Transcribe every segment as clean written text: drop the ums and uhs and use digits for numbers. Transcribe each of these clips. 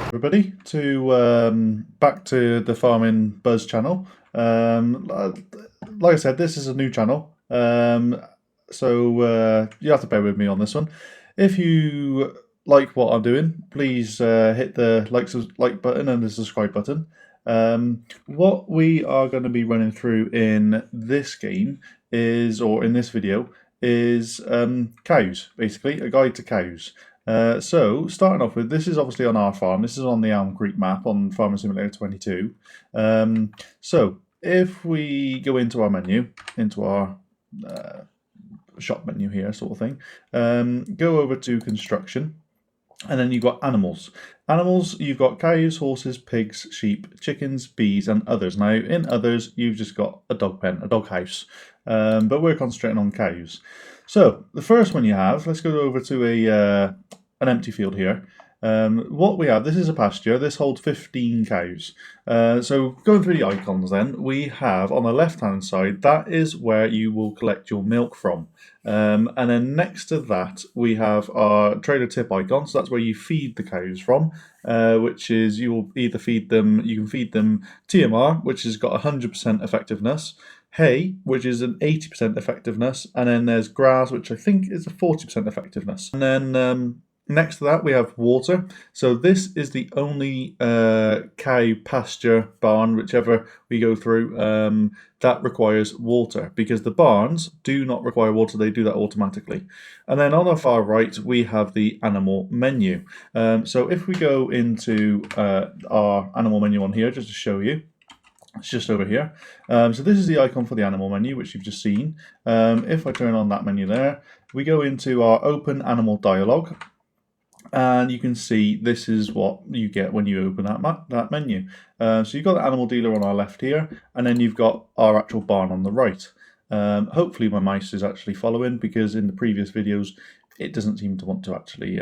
Everybody to back to the Farming Buzz channel. Like I said, this is a new channel, so you have to bear with me on this one. If you like what I'm doing, please hit the like button and the subscribe button. What we are going to be running through in this game is, or in this video, is cows, basically a guide to cows. So starting off with, this is obviously on our farm. This is on the Elm Creek map on Farming Simulator 22. So if we go into our menu, into our shop menu here, sort of thing, go over to construction, and then you've got animals. Animals, you've got cows, horses, pigs, sheep, chickens, bees, and others. Now, in others, you've just got a dog pen, a dog house, but we're concentrating on cows. So the first one you have, let's go over to an empty field here. What we have, this is a pasture, this holds 15 cows. So going through the icons then, we have on the left hand side, that is where you will collect your milk from. And then next to that, we have our trailer tip icon, so that's where you feed the cows from, which is you will either feed them, you can feed them TMR, which has got 100% effectiveness, hay, which is an 80% effectiveness, and then there's grass, which I think is a 40% effectiveness. And then next to that, we have water. So this is the only cow pasture barn, whichever we go through, that requires water, because the barns do not require water. They do that automatically. And then on the far right, we have the animal menu. So if we go into our animal menu on here, just to show you, it's just over here. So this is the icon for the animal menu, which you've just seen. If I turn on that menu there, we go into our open animal dialog. And you can see this is what you get when you open that menu. So you've got the animal dealer on our left here, and then you've got our actual barn on the right. Hopefully my mouse is actually following, because in the previous videos it doesn't seem to want to actually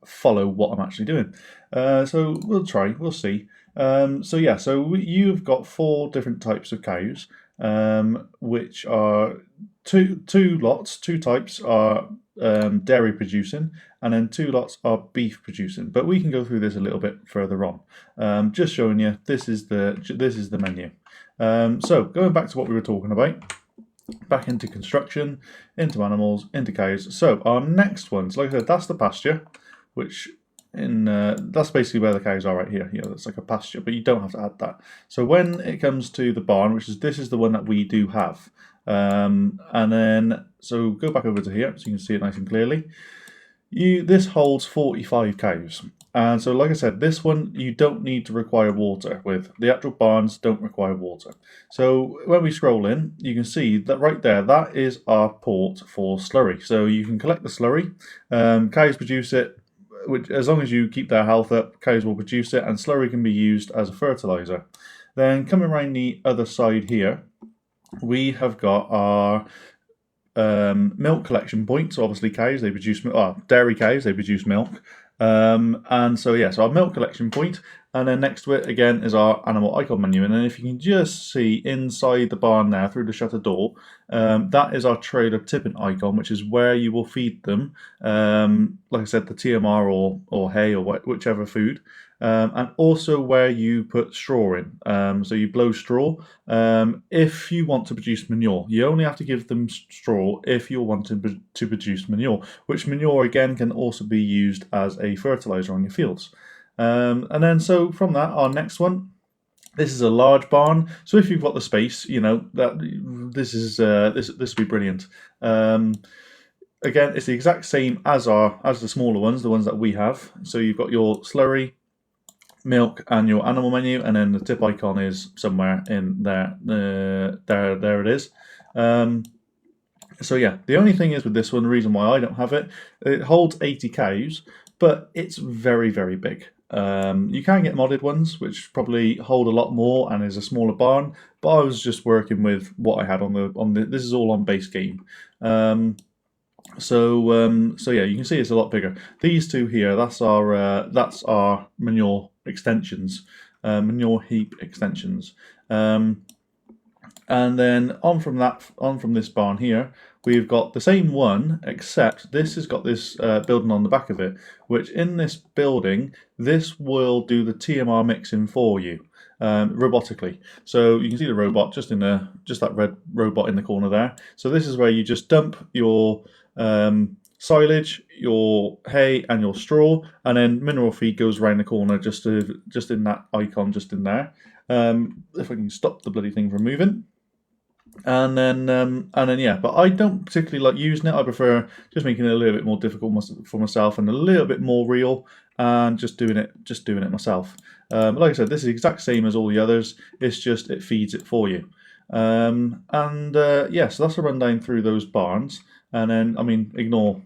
follow what I'm actually doing. So we'll try, we'll see. So yeah, so you've got 4 different types of cows, which are two lots, 2 types are dairy producing, and then 2 lots are beef producing. But we can go through this a little bit further on. Just showing you, this is the menu. So going back to what we were talking about, back into construction, into animals, into cows. So our next ones, like I said, that's the pasture, which that's basically where the cows are right here. You know, it's like a pasture, but you don't have to add that. So when it comes to the barn, which is this is the one that we do have. And then so go back over to here so you can see it nice and clearly. This holds 45 cows. And so, like I said, this one you don't need to require water with. The actual barns don't require water. So when we scroll in, you can see that right there, that is our port for slurry. So you can collect the slurry. Cows produce it, which as long as you keep their health up, cows will produce it, and slurry can be used as a fertilizer. Then coming around the other side here, we have got our milk collection point. So obviously cows, they produce dairy cows, they produce milk. And so yeah, so our milk collection point, and then next to it again is our animal icon menu. And then if you can just see inside the barn there through the shutter door, that is our trailer tipping icon, which is where you will feed them, like I said, the TMR or hay or whichever food. And also where you put straw in. So you blow straw. If you want to produce manure, you only have to give them straw if you're wanting to produce manure, which manure again can also be used as a fertilizer on your fields. And then so from that, our next one, this is a large barn. So if you've got the space, you know that this would be brilliant. Again, it's the exact same as the smaller ones, the ones that we have. So you've got your slurry, milk, and your animal menu, and then the tip icon is somewhere in there. There it is. So yeah, the only thing is with this one, the reason why I don't have it, it holds 80 cows, but it's very, very big. You can get modded ones, which probably hold a lot more and is a smaller barn, but I was just working with what I had on the. This is all on base game. So yeah, you can see it's a lot bigger. These two here, that's our manure extensions, manure heap extensions. And then on from this barn here, we've got the same one, except this has got this building on the back of it, which in this building, this will do the TMR mixing for you. Robotically. So you can see the robot just that red robot in the corner there. So this is where you just dump your silage, your hay, and your straw, and then mineral feed goes around the corner just in that icon just in there. If I can stop the bloody thing from moving. And then yeah, but I don't particularly like using it. I prefer just making it a little bit more difficult for myself and a little bit more real, and just doing it myself. Like I said, this is the exact same as all the others. It's just it feeds it for you. Yeah, so that's a rundown through those barns. And then, I mean, ignore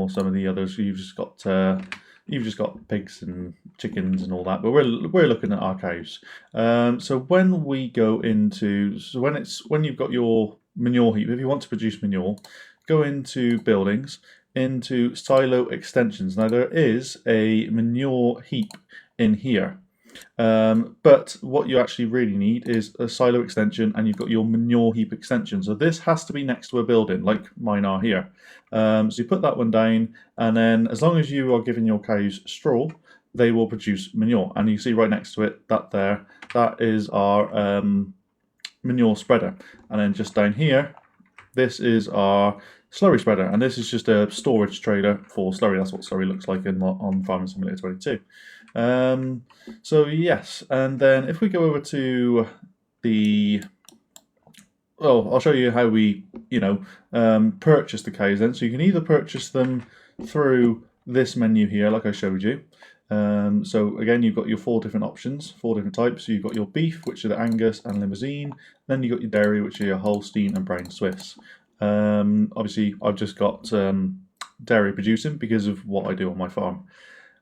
some of the others. You've just got pigs and chickens and all that, but we're looking at our cows. So when we go into when you've got your manure heap, if you want to produce manure, go into buildings, into silo extensions. Now there is a manure heap in here. But what you actually really need is a silo extension, and you've got your manure heap extension. So this has to be next to a building, like mine are here. So you put that one down, and then as long as you are giving your cows straw, they will produce manure. And you see right next to it, that is our manure spreader. And then just down here, this is our slurry spreader, and this is just a storage trailer for slurry. That's what slurry looks like on Farming Simulator 22. So yes, and then if we go over to I'll show you how we purchase the cows then. So you can either purchase them through this menu here, like I showed you. So again, you've got your 4 different options, 4 different types. So you've got your beef, which are the Angus and Limousin. Then you've got your dairy, which are your Holstein and Brown Swiss. Obviously, I've just got dairy producing because of what I do on my farm.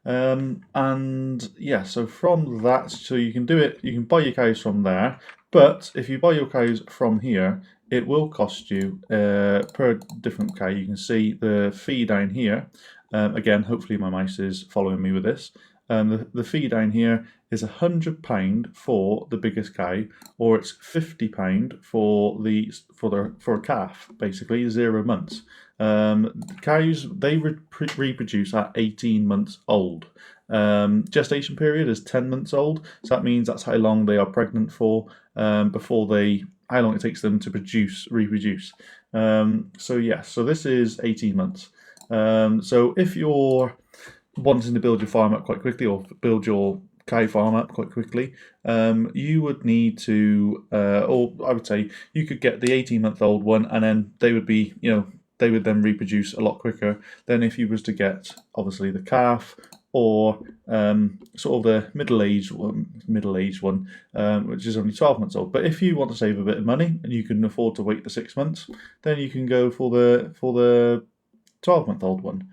And yeah, so from that, so you can do it, you can buy your cows from there, but if you buy your cows from here, it will cost you per different cow. You can see the fee down here. Again, hopefully my mouse is following me with this. The fee down here is £100 for the biggest cow, or it's £50 for a calf, basically 0 months. Cows, they reproduce at 18 months old. Gestation period is 10 months old, so that means that's how long they are pregnant for how long it takes them to reproduce. So yeah, so this is 18 months. So if you're wanting to build your farm up quite quickly, or build your cow farm up quite quickly, you would need to, or I would say you could get the 18-month-old one, and then they would be, they would then reproduce a lot quicker than if you was to get obviously the calf, or sort of the middle-aged one, which is only 12 months old. But if you want to save a bit of money and you can afford to wait the 6 months, then you can go for the 12-month-old one.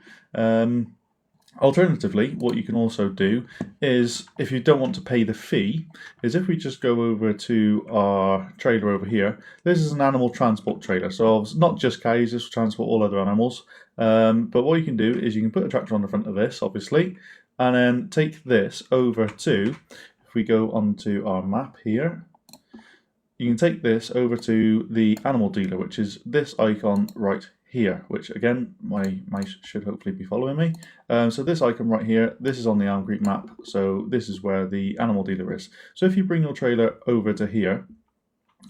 Alternatively, what you can also do is, if you don't want to pay the fee, is if we just go over to our trailer over here. This is an animal transport trailer, so it's not just cows, this will transport all other animals. But what you can do is you can put a tractor on the front of this, obviously, and then take this over to, if we go onto our map here, you can take this over to the animal dealer, which is this icon right here, which again, my mouse should hopefully be following me. So this icon right here, this is on the Elm Creek map, so this is where the animal dealer is. So if you bring your trailer over to here,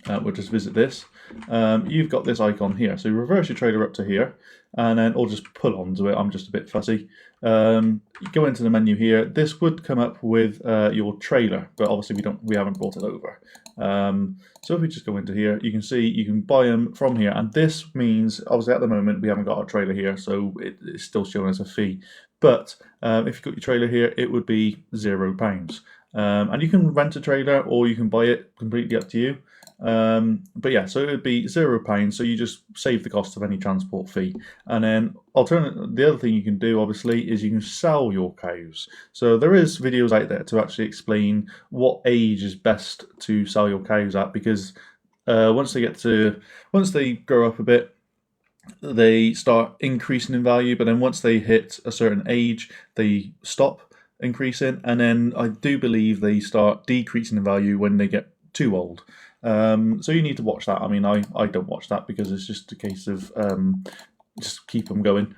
we'll just visit this, you've got this icon here. So you reverse your trailer up to here, and then, or just pull onto it, I'm just a bit fussy. You go into the menu here, this would come up with your trailer, but obviously we haven't brought it over. So if we just go into here, you can see you can buy them from here, and this means obviously at the moment we haven't got our trailer here, so it's still showing us a fee. But if you've got your trailer here, it would be £0. And you can rent a trailer or you can buy it, completely up to you. But yeah, so it would be £0, so you just save the cost of any transport fee. And then the other thing you can do obviously is you can sell your cows. So there is videos out there to actually explain what age is best to sell your cows at, because once they grow up a bit, they start increasing in value, but then once they hit a certain age, they stop increasing, and then I do believe they start decreasing in value when they get too old. So you need to watch that. I mean, I don't watch that because it's just a case of just keep them going.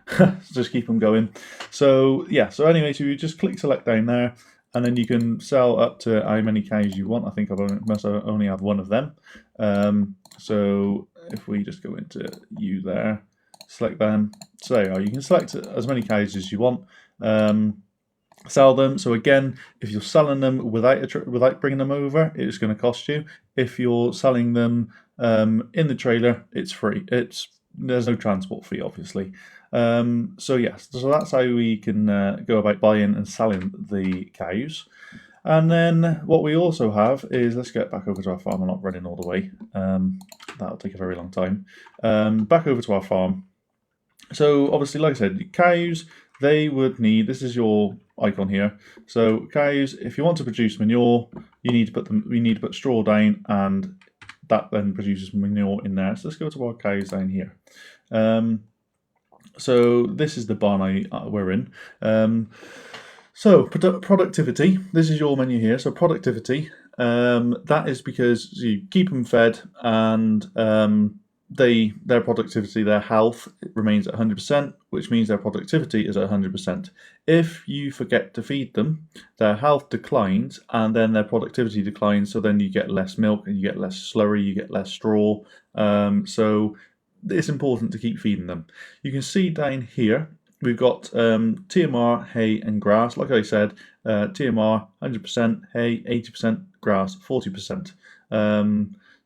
Just keep them going. So yeah, so anyway, so you just click select down there, and then you can sell up to how many cows you want. I think must only have one of them. So if we just go into you there, select them. So there you are. You can select as many cows as you want. Sell them. So again, if you're selling them without bringing them over, it's going to cost you. If you're selling them in the trailer, it's free. There's no transport fee, obviously. So yes, so that's how we can go about buying and selling the cows. And then what we also have is, let's get back over to our farm. I'm not running all the way. That'll take a very long time. Back over to our farm. So obviously, like I said, cows, they would need, this is your icon here. So cows, if you want to produce manure, you need to put straw down, and that then produces manure in there. So let's go to our cows down here. So this is the barn we're in. So productivity, this is your menu here. So productivity, that is because you keep them fed, and their productivity, their health remains at 100%, which means their productivity is at 100%. If you forget to feed them, their health declines, and then their productivity declines, so then you get less milk, and you get less slurry, you get less straw. So it's important to keep feeding them. You can see down here, we've got TMR, hay, and grass. Like I said, TMR 100%, hay 80%, grass 40%.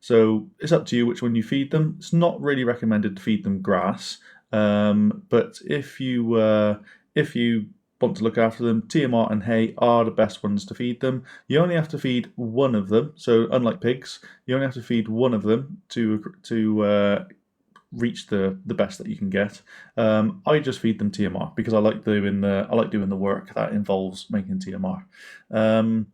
So it's up to you which one you feed them. It's not really recommended to feed them grass, but if you want to look after them, TMR and hay are the best ones to feed them. You only have to feed one of them. So unlike pigs, you only have to feed one of them to reach the best that you can get. I just feed them TMR because I like doing the work that involves making TMR.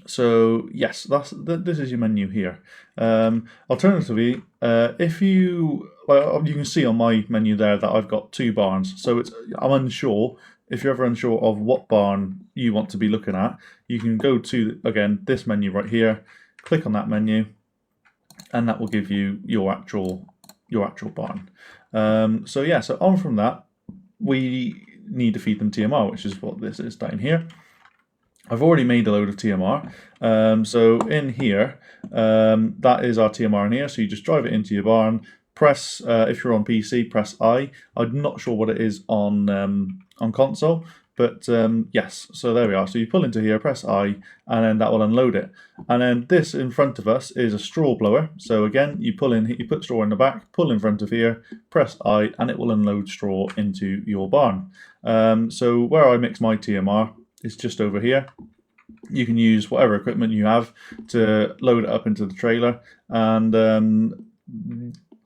So yes, this is your menu here. Alternatively, if you can see on my menu there that I've got 2 barns. So I'm unsure. If you're ever unsure of what barn you want to be looking at, you can go to, again, this menu right here. Click on that menu, and that will give you your actual barn. So yeah, so on from that, we need to feed them TMR, which is what this is down here. I've already made a load of TMR. So in here, that is our TMR in here. So you just drive it into your barn. Press, if you're on PC, press I. I'm not sure what it is on console, but yes. So there we are. So you pull into here, press I, and then that will unload it. And then this in front of us is a straw blower. So again, you put straw in the back, pull in front of here, press I, and it will unload straw into your barn. So where I mix my TMR, it's just over here. You can use whatever equipment you have to load it up into the trailer, and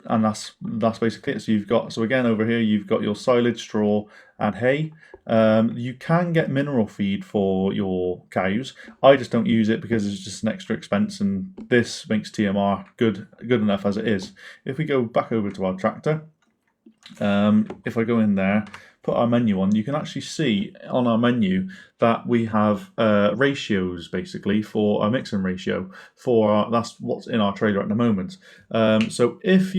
that's basically it. So again over here you've got your silage, straw, and hay. You can get mineral feed for your cows. I just don't use it because it's just an extra expense, and this makes TMR good enough as it is. If we go back over to our tractor, if I go in there, put our menu on, you can actually see on our menu that we have ratios basically for our mixing ratio that's what's in our trailer at the moment. So if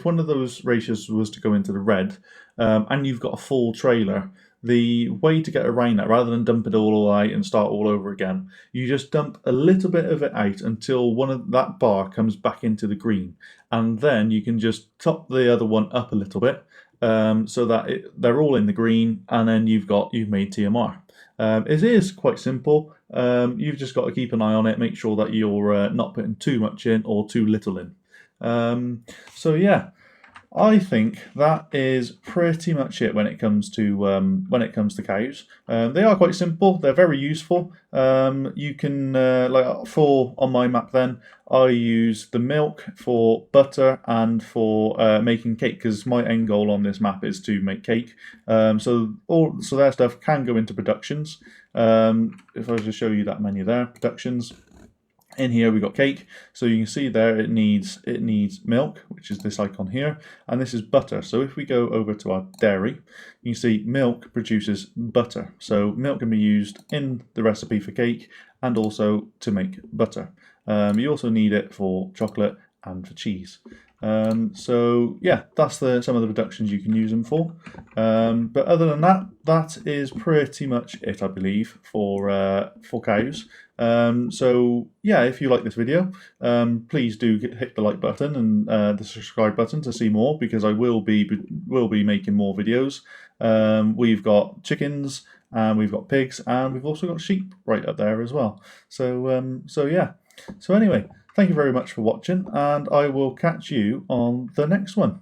one of those ratios was to go into the red, and you've got a full trailer, the way to get around that, rather than dump it all out and start all over again, you just dump a little bit of it out until one of that bar comes back into the green, and then you can just top the other one up a little bit, so that they're all in the green, and then you've made TMR. It is quite simple. You've just got to keep an eye on it, make sure that you're not putting too much in or too little in. So yeah, I think that is pretty much it when it comes to cows. They are quite simple. They're very useful. You can on my map then, I use the milk for butter and for making cake, because my end goal on this map is to make cake. So their stuff can go into productions. If I was to show you that menu there, productions. In here we've got cake, so you can see there it needs milk, which is this icon here, and this is butter. So if we go over to our dairy, you can see milk produces butter. So milk can be used in the recipe for cake and also to make butter. You also need it for chocolate and for cheese. So yeah, that's some of the reductions you can use them for. But other than that, that is pretty much it, I believe, for cows. So yeah, if you like this video, please do hit the like button and the subscribe button to see more, because I will be making more videos. We've got chickens, and we've got pigs, and we've also got sheep right up there as well. So yeah. So anyway, thank you very much for watching, and I will catch you on the next one.